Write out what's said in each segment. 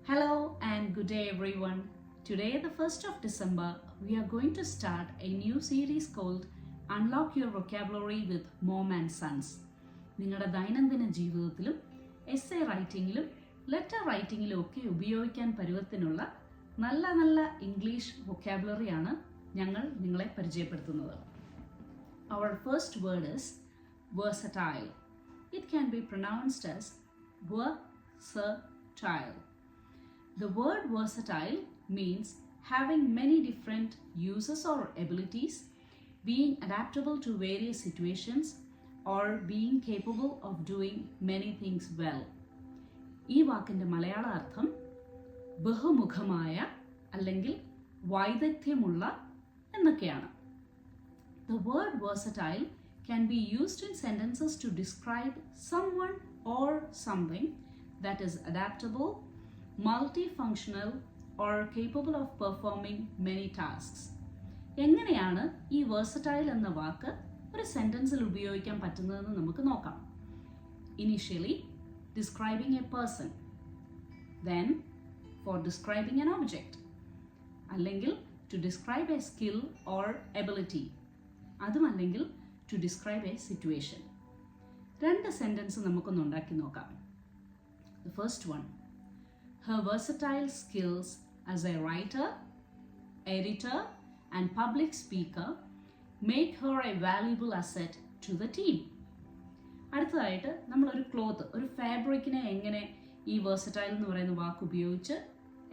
Hello and good day everyone. Today, the 1st of December, we are going to start a new series called Unlock Your Vocabulary with Mom and Sons. നിങ്ങളുടെ ദൈനംദിന ജീവിതത്തിലും essay റൈറ്റിംഗിലും letter റൈറ്റിംഗിലും ഒക്കെ ഉപയോഗിക്കാൻ പരുവത്തിനുള്ള നല്ല English വൊക്കാബുലറിയാണ് ഞങ്ങൾ നിങ്ങളെ പരിചയപ്പെടുത്തുന്നത്. Our first word is versatile. It can be pronounced as versatile. The word versatile means having many different uses or abilities, being adaptable to various situations, or being capable of doing many things well. ഈ വാക്കിൻ്റെ മലയാള അർത്ഥം ബഹുമുഖമായ അല്ലെങ്കിൽ വൈദഗ്ധ്യമുള്ള എന്നൊക്കെയാണ്. The word versatile can be used in sentences to describe someone or something that is adaptable, multifunctional, or capable of performing many tasks. എങ്ങനെയാണ് ഈ versatile എന്ന വാക്ക് ഒരു സെൻറ്റൻസിൽ ഉപയോഗിക്കാൻ പറ്റുന്നതെന്ന് നമുക്ക് നോക്കാം. Initially, describing a person. Then, for describing an object. അല്ലെങ്കിൽ to describe a skill or ability. അതുമല്ലെങ്കിൽ to describe a situation. രണ്ട് സെൻറ്റൻസ് നമുക്കൊന്ന് ഉണ്ടാക്കി നോക്കാം. The first one. Her versatile skills as a writer, editor, and public speaker make her a valuable asset to the team. അടുത്തതായിട്ട് നമ്മളൊരു ഒരു ഫാബ്രിക്കിനെ എങ്ങനെ ഈ versatile എന്ന് പറയുന്ന വാക്ക് ഉപയോഗിച്ച്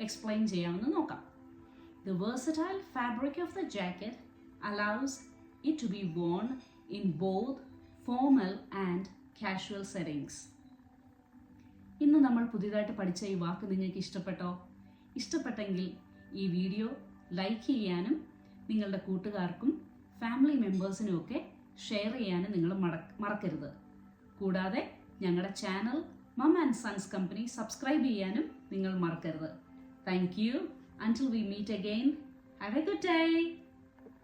എക്സ്പ്ലെയിൻ ചെയ്യാമെന്ന് നോക്കാം. The versatile fabric of the jacket allows it to be worn in both formal and casual settings. ഇന്ന് നമ്മൾ പുതിയതായിട്ട് പഠിച്ച ഈ വാക്ക് നിങ്ങൾക്ക് ഇഷ്ടപ്പെട്ടോ? ഇഷ്ടപ്പെട്ടെങ്കിൽ ഈ വീഡിയോ ലൈക്ക് ചെയ്യാനും നിങ്ങളുടെ കൂട്ടുകാർക്കും ഫാമിലി മെമ്പേഴ്സിനും ഒക്കെ ഷെയർ ചെയ്യാനും നിങ്ങൾ മറക്കരുത്. കൂടാതെ ഞങ്ങളുടെ channel mom and sons company subscribe ചെയ്യാനും നിങ്ങൾ മറക്കരുത്. Thank you. Until we meet again, have a good day.